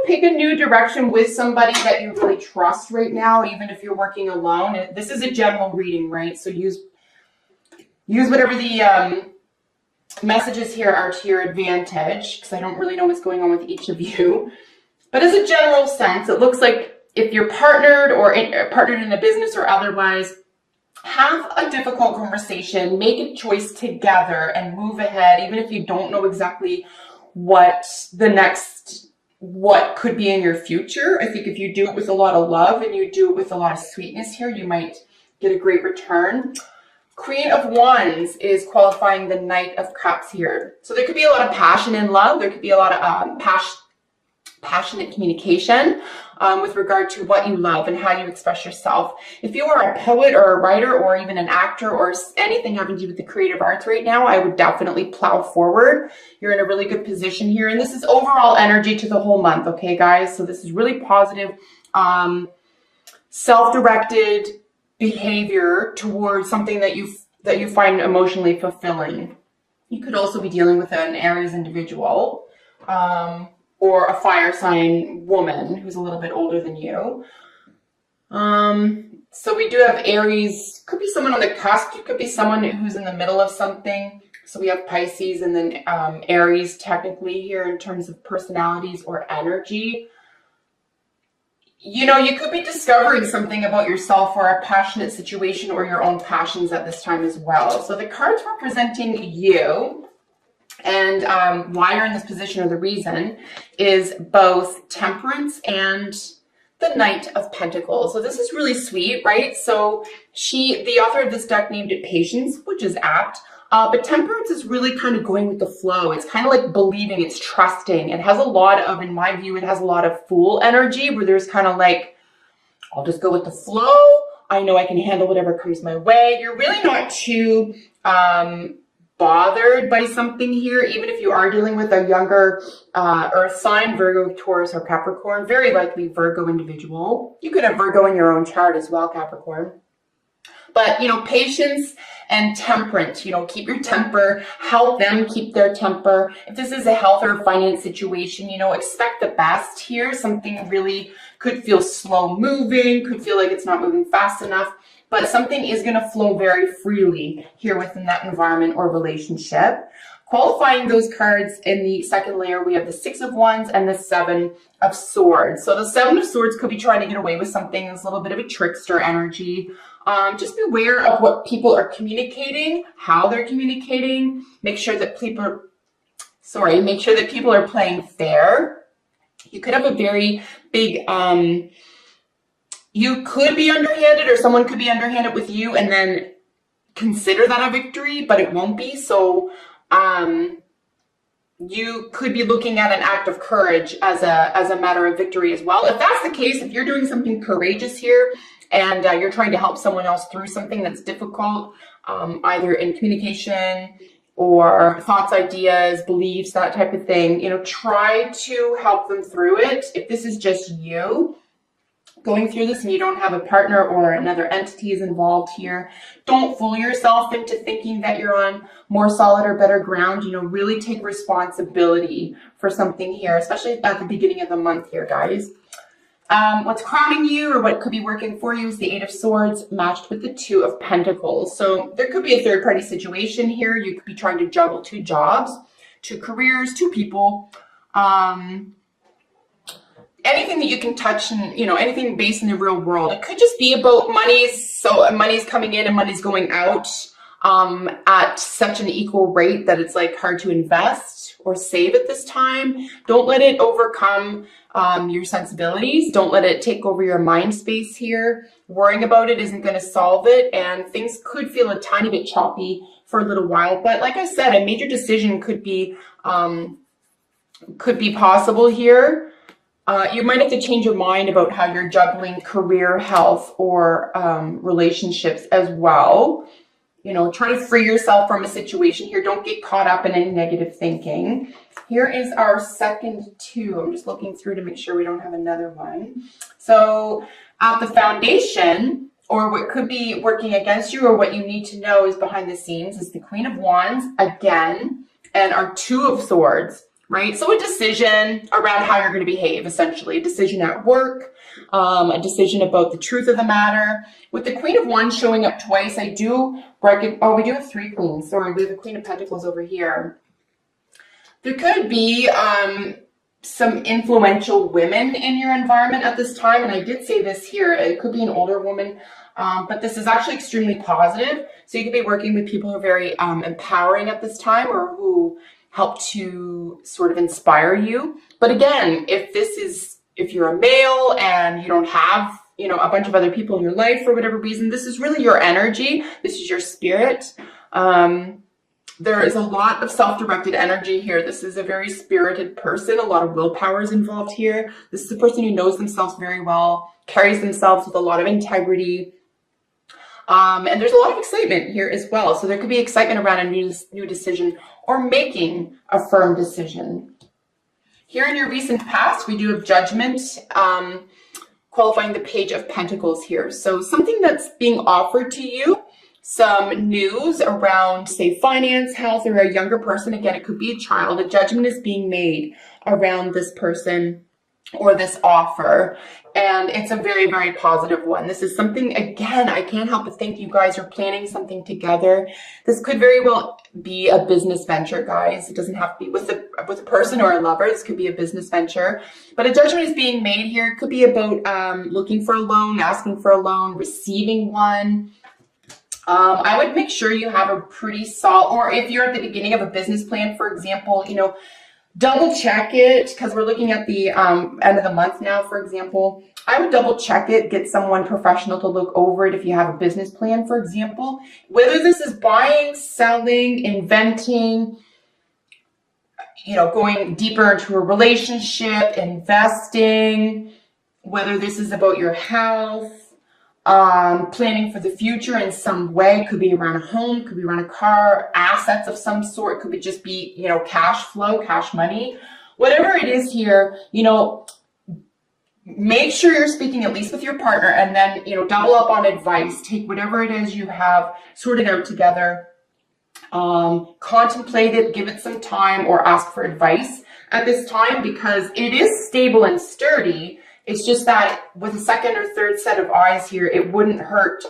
pick a new direction with somebody that you really trust right now, even if you're working alone. This is a general reading, right? So use whatever the messages here are to your advantage, because I don't really know what's going on with each of you. But as a general sense, it looks like if you're partnered or partnered in a business or otherwise, have a difficult conversation, make a choice together and move ahead, even if you don't know exactly what could be in your future. I think if you do it with a lot of love and you do it with a lot of sweetness here, you might get a great return. Queen of Wands is qualifying the Knight of Cups here. So there could be a lot of passion in love. There could be a lot of passionate communication with regard to what you love and how you express yourself. If you are a poet or a writer or even an actor or anything having to do with the creative arts right now, I would definitely plow forward. You're in a really good position here. And this is overall energy to the whole month, okay, guys? So this is really positive, self-directed behavior towards something that you find emotionally fulfilling. You could also be dealing with an Aries individual, or a fire sign woman who's a little bit older than you. So we do have Aries, could be someone on the cusp, it could be someone who's in the middle of something. So we have Pisces and then Aries technically here in terms of personalities or energy. You know, you could be discovering something about yourself or a passionate situation or your own passions at this time as well. So the cards representing you and why you're in this position, or the reason, is both Temperance and the Knight of Pentacles. So this is really sweet, right? So the author of this deck named it Patience, which is apt. But Temperance is really kind of going with the flow. It's kind of like believing, it's trusting. It has a lot of, in my view, it has a lot of Fool energy, where there's kind of like, I'll just go with the flow. I know I can handle whatever comes my way. You're really not too bothered by something here, even if you are dealing with a younger earth sign, Virgo, Taurus, or Capricorn, very likely Virgo individual. You could have Virgo in your own chart as well, Capricorn. But, you know, patience and temperance, you know, keep your temper, help them keep their temper. If this is a health or finance situation, you know, expect the best here. Something really could feel slow moving, could feel like it's not moving fast enough, but something is going to flow very freely here within that environment or relationship. Qualifying those cards in the second layer, we have the Six of Wands and the Seven of Swords. So the Seven of Swords could be trying to get away with something. It's a little bit of a trickster energy. Just beware of what people are communicating, how they're communicating. Make sure that people are playing fair. You could have a very big, you could be underhanded, or someone could be underhanded with you and then consider that a victory, but it won't be. So you could be looking at an act of courage as a matter of victory as well. If that's the case, if you're doing something courageous here and you're trying to help someone else through something that's difficult, either in communication or thoughts, ideas, beliefs, that type of thing, you know, try to help them through it. If this is just you going through this and you don't have a partner or another entity is involved here, don't fool yourself into thinking that you're on more solid or better ground. You know, really take responsibility for something here, especially at the beginning of the month here, guys. What's crowning you, or what could be working for you, is the Eight of Swords matched with the Two of Pentacles. So there could be a third-party situation here. You could be trying to juggle two jobs, two careers, two people. Anything that you can touch, and, you know, anything based in the real world. It could just be about monies. So money's coming in and money's going out at such an equal rate that it's like hard to invest or save at this time. Don't let it overcome your sensibilities. Don't let it take over your mind space here. Worrying about it isn't going to solve it, and things could feel a tiny bit choppy for a little while. But like I said, a major decision could be possible here. You might have to change your mind about how you're juggling career, health, or relationships as well. You know, try to free yourself from a situation here. Don't get caught up in any negative thinking. Here is our second two. I'm just looking through to make sure we don't have another one. So at the foundation, or what could be working against you, or what you need to know is behind the scenes, is the Queen of Wands again, and our Two of Swords right? So a decision around how you're going to behave, essentially. A decision at work, a decision about the truth of the matter. With the Queen of Wands showing up twice, I do reckon, oh, we do have 3 queens. Sorry, we have the Queen of Pentacles over here. There could be some influential women in your environment at this time. And I did say this here, it could be an older woman, but this is actually extremely positive. So you could be working with people who are very empowering at this time, or who help to sort of inspire you. But again, if you're a male and you don't have, you know, a bunch of other people in your life for whatever reason, this is really your energy. This is your spirit. There is a lot of self-directed energy here. This is a very spirited person. A lot of willpower is involved here. This is a person who knows themselves very well, carries themselves with a lot of integrity. And there's a lot of excitement here as well. So there could be excitement around a new decision, or making a firm decision. Here in your recent past, we do have Judgment, qualifying the Page of Pentacles here. So something that's being offered to you, some news around, say, finance, health, or a younger person. Again, it could be a child. A judgment is being made around this person or this offer. And it's a very, very positive one. This is something, again, I can't help but think you guys are planning something together. This could very well be a business venture, guys. It doesn't have to be with a person or a lover. This could be a business venture. But a judgment is being made here. It could be about looking for a loan, asking for a loan, receiving one. I would make sure you have a pretty solid, or if you're at the beginning of a business plan, for example, you know, double check it, because we're looking at the end of the month now, for example. I would double check it, get someone professional to look over it if you have a business plan, for example. Whether this is buying, selling, inventing, you know, going deeper into a relationship, investing, whether this is about your health, planning for the future in some way. Could be around a home, could be around a car, assets of some sort, could be just be, you know, cash flow, cash money, whatever it is here, you know, make sure you're speaking at least with your partner, and then, you know, double up on advice. Take whatever it is you have, sort it out together, contemplate it, give it some time, or ask for advice at this time, because it is stable and sturdy. It's just that with a second or third set of eyes here, it wouldn't hurt,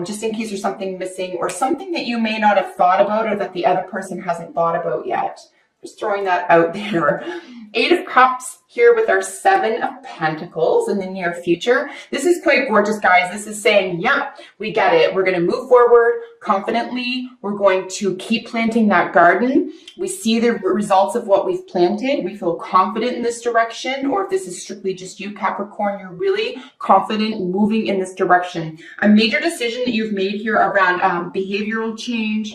just in case there's something missing, or something that you may not have thought about, or that the other person hasn't thought about yet. Just throwing that out there. 8 of Cups here with our 7 of Pentacles in the near future. This is quite gorgeous, guys. This is saying, yeah, we get it. We're going to move forward confidently. We're going to keep planting that garden. We see the results of what we've planted. We feel confident in this direction. Or if this is strictly just you, Capricorn, you're really confident moving in this direction. A major decision that you've made here around behavioral change,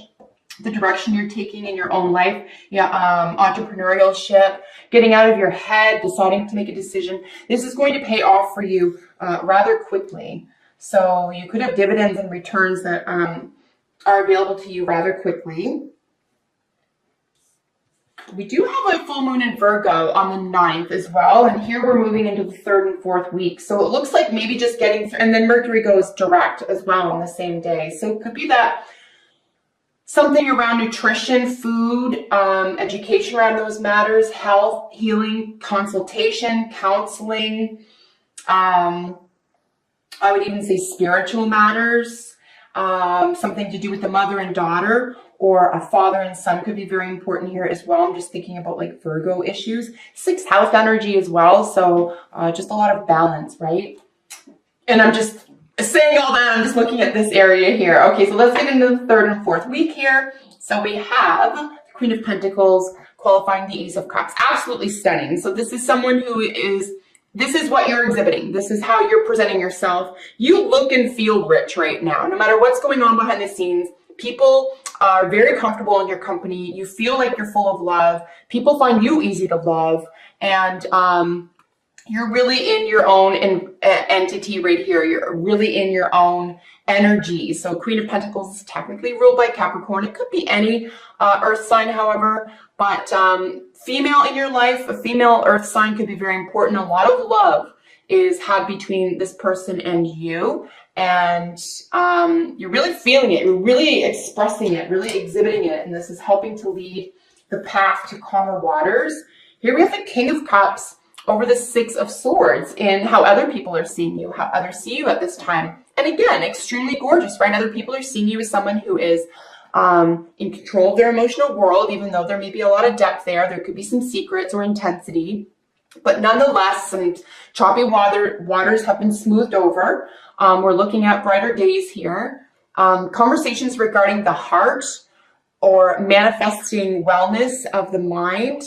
the direction you're taking in your own life, entrepreneurship, getting out of your head, deciding to make a decision. This is going to pay off for you rather quickly. So you could have dividends and returns that are available to you rather quickly. We do have a full moon in Virgo on the 9th as well. And here we're moving into the 3rd and 4th week. So it looks like maybe just getting through, and then Mercury goes direct as well on the same day. So it could be that something around nutrition, food, education around those matters, health, healing, consultation, counseling. I would even say spiritual matters, something to do with the mother and daughter, or a father and son could be very important here as well. I'm just thinking about like Virgo issues. 6th house energy as well. So just a lot of balance, right? And I'm just saying all that, I'm just looking at this area here. Okay, so let's get into the 3rd and 4th week here. So we have the Queen of Pentacles qualifying the Ace of Cups. Absolutely stunning. So this is someone who is, this is what you're exhibiting. This is how you're presenting yourself. You look and feel rich right now. No matter what's going on behind the scenes, people are very comfortable in your company. You feel like you're full of love. People find you easy to love. And you're really in your own entity right here. You're really in your own energy. So Queen of Pentacles is technically ruled by Capricorn. It could be any earth sign, however, but female in your life, a female earth sign could be very important. A lot of love is had between this person and you, and you're really feeling it. You're really expressing it, really exhibiting it, and this is helping to lead the path to calmer waters Here we have the King of Cups over the Six of Swords in how other people are seeing you, how others see you at this time. And again, extremely gorgeous, right? Other people are seeing you as someone who is in control of their emotional world, even though there may be a lot of depth there. There could be some secrets or intensity. But nonetheless, some choppy waters have been smoothed over. We're looking at brighter days here. Conversations regarding the heart or manifesting wellness of the mind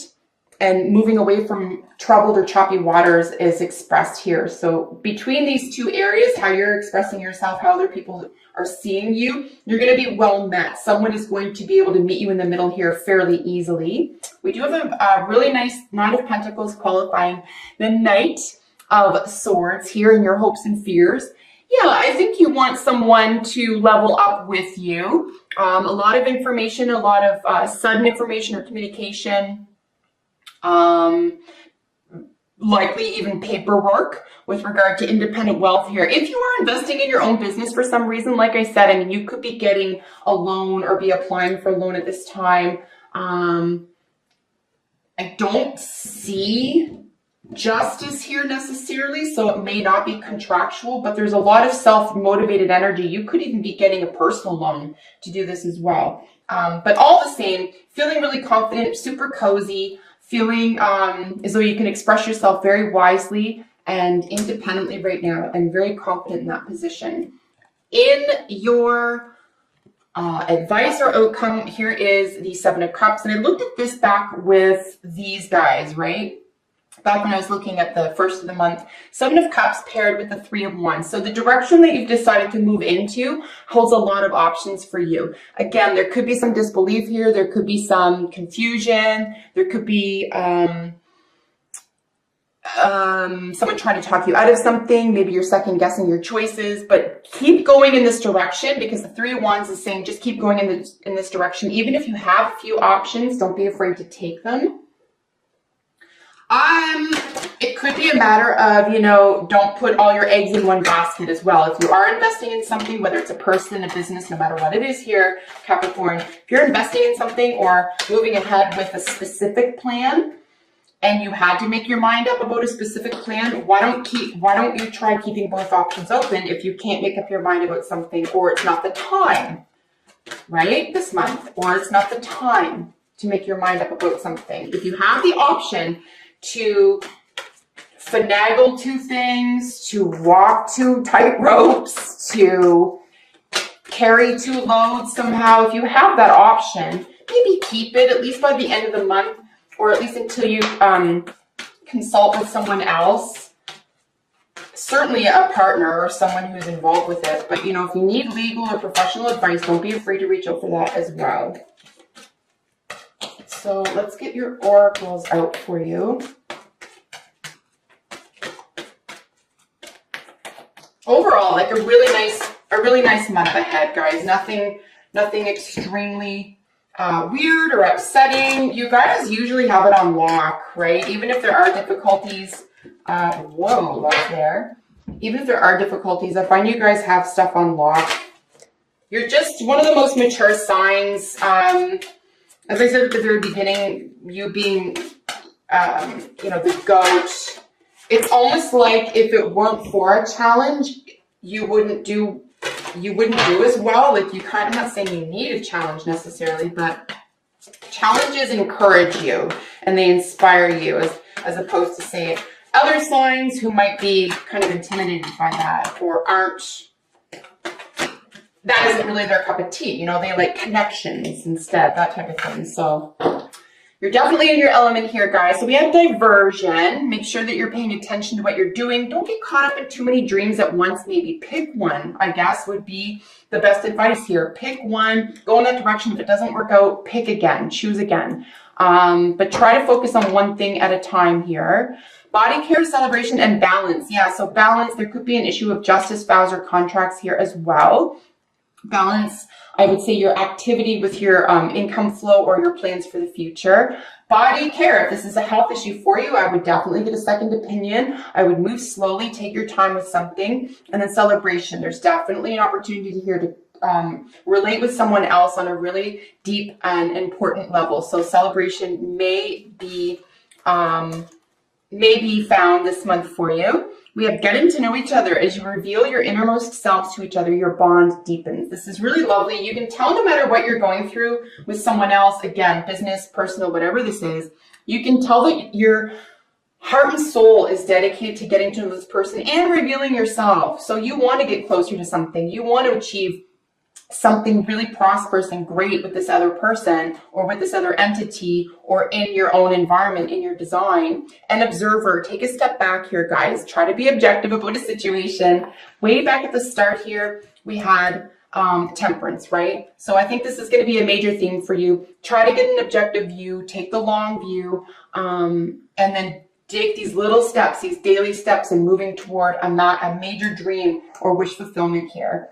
and moving away from troubled or choppy waters is expressed here. So between these two areas, how you're expressing yourself, how other people are seeing you, you're going to be well met. Someone is going to be able to meet you in the middle here fairly easily. We do have a really nice Nine of Pentacles qualifying the Knight of Swords here in your hopes and fears. Yeah, I think you want someone to level up with you. A lot of information, a lot of sudden information or communication. Likely even paperwork with regard to independent wealth here. If you are investing in your own business for some reason, like I said, I mean, you could be getting a loan or be applying for a loan at this time. I don't see justice here necessarily, so it may not be contractual, but there's a lot of self-motivated energy. You could even be getting a personal loan to do this as well. But all the same, feeling really confident, super cozy, feeling as though you can express yourself very wisely and independently right now, and very confident in that position. In your advice or outcome, here is the Seven of Cups. And I looked at this back with these guys, right? Back when I was looking at the first of the month, Seven of Cups paired with the Three of Wands. So the direction that you've decided to move into holds a lot of options for you. Again, there could be some disbelief here. There could be some confusion. There could be someone trying to talk you out of something. Maybe you're second guessing your choices, but keep going in this direction, because the Three of Wands is saying just keep going in this direction. Even if you have a few options, don't be afraid to take them. It could be a matter of, you know, don't put all your eggs in one basket as well. If you are investing in something, whether it's a person, a business, no matter what it is here, Capricorn, if you're investing in something or moving ahead with a specific plan and you had to make your mind up about a specific plan, why don't you try keeping both options open if you can't make up your mind about something, or it's not the time, right? This month, or it's not the time to make your mind up about something. If you have the option to finagle two things, to walk two tight ropes, to carry two loads somehow, if you have that option, maybe keep it at least by the end of the month, or at least until you consult with someone else. Certainly a partner or someone who's involved with it. But, you know, if you need legal or professional advice, don't be afraid to reach out for that as well. So let's get your oracles out for you. Overall, like a really nice month ahead, guys. Nothing extremely weird or upsetting. You guys usually have it on lock, right? Even if there are difficulties, whoa, right there. Even if there are difficulties, I find you guys have stuff on lock. You're just one of the most mature signs. As I said at the very beginning, you being, you know, the goat, it's almost like if it weren't for a challenge, you wouldn't do as well. Like, you kind of, I'm not saying you need a challenge necessarily, but challenges encourage you and they inspire you, as opposed to, say, other signs who might be kind of intimidated by that, or aren't. That isn't really their cup of tea. You know, they like connections instead, that type of thing. So you're definitely in your element here, guys. So we have diversion. Make sure that you're paying attention to what you're doing. Don't get caught up in too many dreams at once. Maybe pick one, I guess, would be the best advice here. Pick one, go in that direction. If it doesn't work out, pick again, choose again. But try to focus on one thing at a time here. Body care, celebration, and balance. Yeah, so balance, there could be an issue of justice, vows, or contracts here as well. Balance, I would say, your activity with your income flow or your plans for the future. Body care, if this is a health issue for you, I would definitely get a second opinion. I would move slowly, take your time with something. And then celebration, there's definitely an opportunity here to relate with someone else on a really deep and important level. So celebration may be may be found this month for you. We have getting to know each other. As you reveal your innermost selves to each other, your bond deepens. This is really lovely. You can tell no matter what you're going through with someone else, again, business, personal, whatever this is, you can tell that your heart and soul is dedicated to getting to know this person and revealing yourself. So you want to get closer to something. You want to achieve something really prosperous and great with this other person or with this other entity or in your own environment, in your design. An observer, take a step back here, guys. Try to be objective about a situation. Way back at the start here, we had temperance, right? So I think this is going to be a major theme for you. Try to get an objective view, take the long view, and then take these little steps, these daily steps, and moving toward a major dream or wish fulfillment here.